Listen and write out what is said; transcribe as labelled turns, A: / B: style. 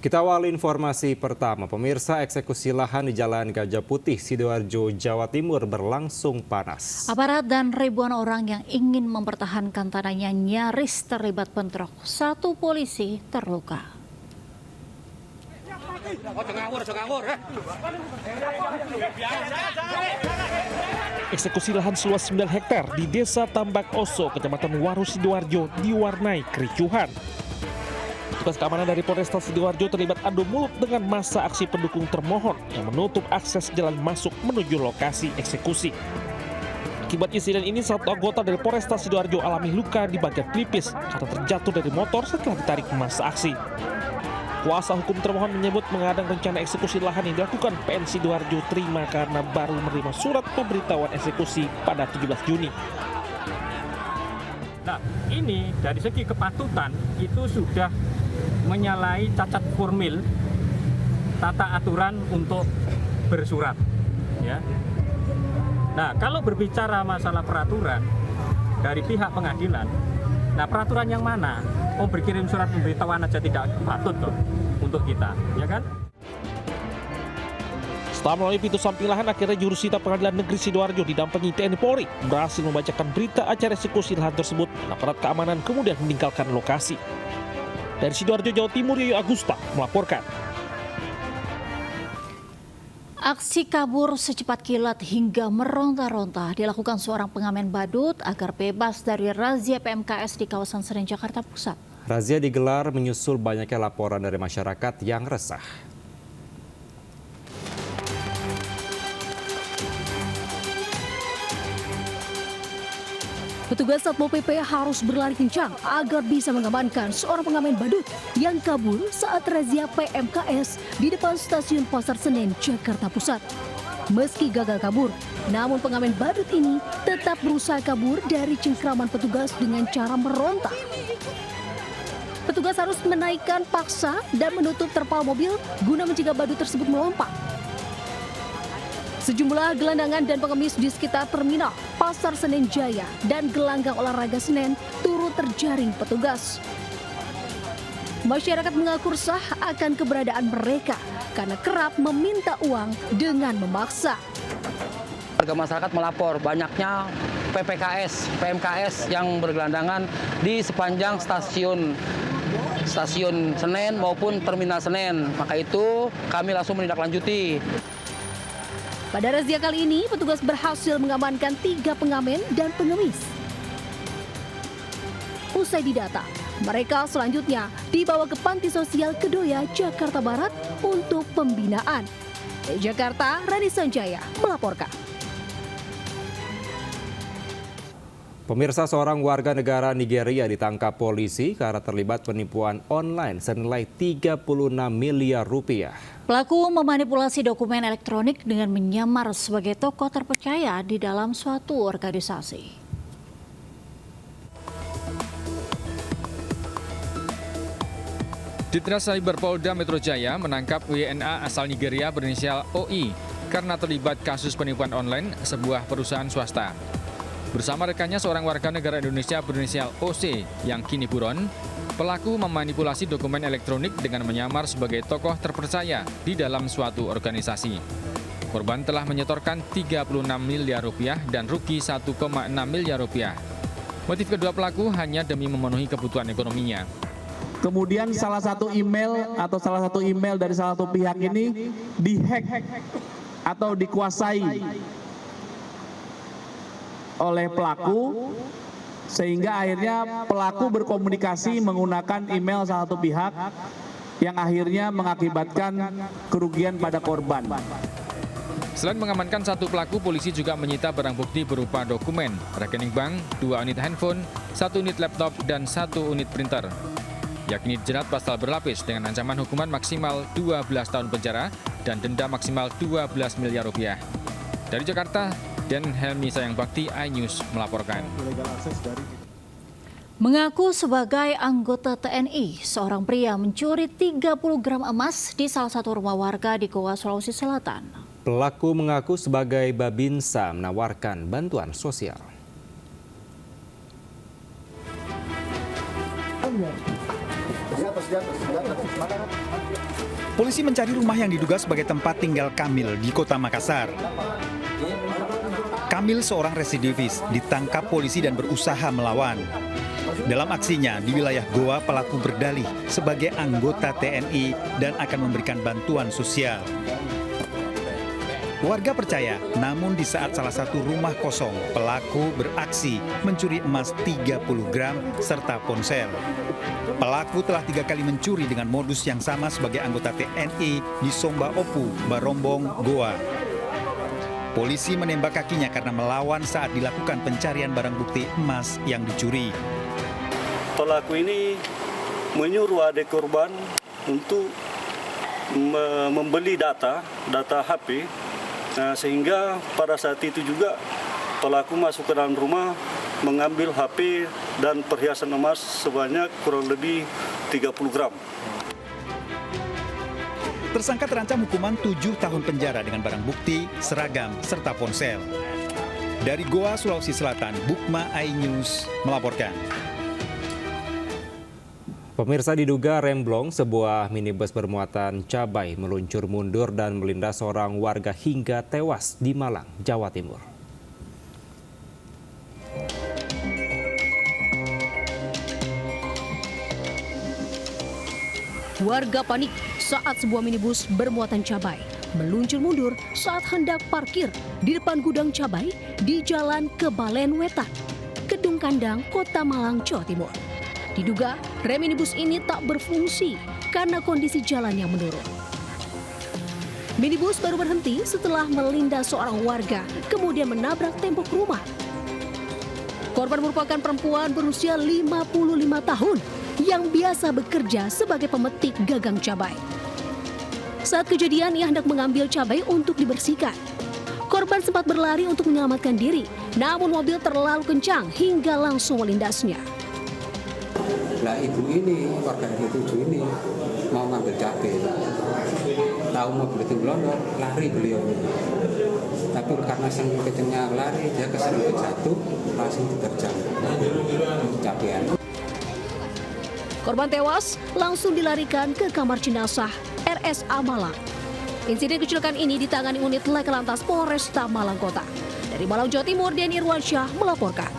A: Kita awali informasi pertama. Pemirsa, eksekusi lahan di Jalan Gajah Putih, Sidoarjo, Jawa Timur berlangsung panas.
B: Aparat dan ribuan orang yang ingin mempertahankan tanahnya nyaris terlibat bentrok. Satu polisi terluka.
C: Eksekusi lahan seluas 9 hektar di Desa Tambak Oso, Kecamatan Waru, Sidoarjo diwarnai kericuhan. Petugas keamanan dari Polresta Sidoarjo terlibat adu mulut dengan massa aksi pendukung termohon yang menutup akses jalan masuk menuju lokasi eksekusi. Akibat insiden ini, satu anggota dari Polresta Sidoarjo alami luka di bagian pelipis karena terjatuh dari motor setelah ditarik massa aksi. Kuasa hukum termohon menyebut mengadang rencana eksekusi lahan yang dilakukan PN Sidoarjo terima karena baru menerima surat pemberitahuan eksekusi pada 17 Juni.
D: Nah, ini dari segi kepatutan itu sudah menyalahi cacat formil tata aturan untuk bersurat, ya. Nah, kalau berbicara masalah peraturan dari pihak pengadilan, nah peraturan yang mana? Oh, berkirim surat pemberitahuan aja tidak patut loh untuk kita, ya kan?
C: Setelah melalui pintu samping lahan, akhirnya jurusita Pengadilan Negeri Sidoarjo didampingi TNI Polri berhasil membacakan berita acara eksekusi lahan tersebut. Aparat keamanan kemudian meninggalkan lokasi. Dari Sidoarjo, Jawa Timur, Yoyo Agusta melaporkan.
B: Aksi kabur secepat kilat hingga meronta-ronta dilakukan seorang pengamen badut agar bebas dari razia PMKS di kawasan Senen, Jakarta Pusat.
A: Razia digelar menyusul banyaknya laporan dari masyarakat yang resah.
E: Petugas Satpol PP harus berlari kencang agar bisa mengamankan seorang pengamen badut yang kabur saat razia PMKS di depan stasiun Pasar Senen, Jakarta Pusat. Meski gagal kabur, namun pengamen badut ini tetap berusaha kabur dari cengkraman petugas dengan cara meronta. Petugas harus menaikkan paksa dan menutup terpal mobil guna mencegah badut tersebut melompat. Sejumlah gelandangan dan pengemis di sekitar terminal Pasar Senen Jaya dan gelanggang olahraga Senen turut terjaring petugas. Masyarakat mengaku resah akan keberadaan mereka karena kerap meminta uang dengan memaksa.
F: Warga masyarakat melapor banyaknya PMKS yang bergelandangan di sepanjang stasiun Senen maupun terminal Senen. Maka itu kami langsung menindaklanjuti.
E: Pada razia kali ini, petugas berhasil mengamankan 3 pengamen dan pengemis. Usai didata, mereka selanjutnya dibawa ke Panti Sosial Kedoya, Jakarta Barat untuk pembinaan. Dari Jakarta, Rani Sanjaya melaporkan.
A: Pemirsa, seorang warga negara Nigeria ditangkap polisi karena terlibat penipuan online senilai 36 miliar rupiah.
B: Pelaku memanipulasi dokumen elektronik dengan menyamar sebagai tokoh terpercaya di dalam suatu organisasi.
G: Ditras Cyber Polda Metro Jaya menangkap WNA asal Nigeria berinisial OI karena terlibat kasus penipuan online sebuah perusahaan swasta. Bersama rekannya seorang warga negara Indonesia berinisial OC yang kini buron, pelaku memanipulasi dokumen elektronik dengan menyamar sebagai tokoh terpercaya di dalam suatu organisasi. Korban telah menyetorkan 36 miliar rupiah dan rugi 1,6 miliar rupiah. Motif kedua pelaku hanya demi memenuhi kebutuhan ekonominya.
H: Kemudian salah satu email dari salah satu pihak ini dihack atau dikuasai oleh pelaku, sehingga akhirnya pelaku berkomunikasi menggunakan email salah satu pihak yang akhirnya mengakibatkan kerugian pada korban.
G: Selain mengamankan satu pelaku, polisi juga menyita barang bukti berupa dokumen, rekening bank, 2 unit handphone, 1 unit laptop, dan 1 unit printer. Yakni dijerat pasal berlapis dengan ancaman hukuman maksimal 12 tahun penjara dan denda maksimal 12 miliar rupiah. Dari Jakarta, Dan Helmi Sayang Bakti, iNews melaporkan.
B: Mengaku sebagai anggota TNI, seorang pria mencuri 30 gram emas di salah satu rumah warga di Goa, Sulawesi Selatan.
A: Pelaku mengaku sebagai babinsa menawarkan bantuan sosial.
I: Di atas. Polisi mencari rumah yang diduga sebagai tempat tinggal Kamil di Kota Makassar. Kamil, seorang residivis, ditangkap polisi dan berusaha melawan. Dalam aksinya di wilayah Goa, pelaku berdalih sebagai anggota TNI dan akan memberikan bantuan sosial. Warga percaya, namun di saat salah satu rumah kosong, pelaku beraksi mencuri emas 30 gram serta ponsel. Pelaku telah 3 kali mencuri dengan modus yang sama sebagai anggota TNI di Somba Opu, Barombong, Goa. Polisi menembak kakinya karena melawan saat dilakukan pencarian barang bukti emas yang dicuri.
J: Pelaku ini menyuruh adik korban untuk membeli data HP. Nah, sehingga pada saat itu juga pelaku masuk ke dalam rumah mengambil HP dan perhiasan emas sebanyak kurang lebih 30 gram.
I: Tersangka terancam hukuman 7 tahun penjara dengan barang bukti, seragam, serta ponsel. Dari Goa, Sulawesi Selatan, Bukma iNews melaporkan.
A: Pemirsa, diduga remblong, sebuah minibus bermuatan cabai meluncur mundur dan melindas seorang warga hingga tewas di Malang, Jawa Timur.
E: Warga panik saat sebuah minibus bermuatan cabai meluncur mundur saat hendak parkir di depan gudang cabai di Jalan Kebalen Wetan, Kedung Kandang, Kota Malang, Jawa Timur. Diduga rem minibus ini tak berfungsi karena kondisi jalan yang menurun. Minibus baru berhenti setelah melindas seorang warga, kemudian menabrak tembok rumah. Korban merupakan perempuan berusia 55 tahun yang biasa bekerja sebagai pemetik gagang cabai. Saat kejadian, ia hendak mengambil cabai untuk dibersihkan. Korban sempat berlari untuk menyelamatkan diri, namun mobil terlalu kencang hingga langsung melindasnya.
K: Nah, ibu ini, warga itu ini mau ngambil cabai, tahu mobil itu melonjak, lari beliau. Tapi karena saking kencangnya lari, dia keserempet jatuh, langsung diterjang cabean.
E: Korban tewas langsung dilarikan ke kamar jenazah RSA Malang. Insiden kecelakaan ini ditangani unit Laka Lantas Polresta Malang Kota. Dari Malang, Jawa Timur, Denny Irwansyah melaporkan.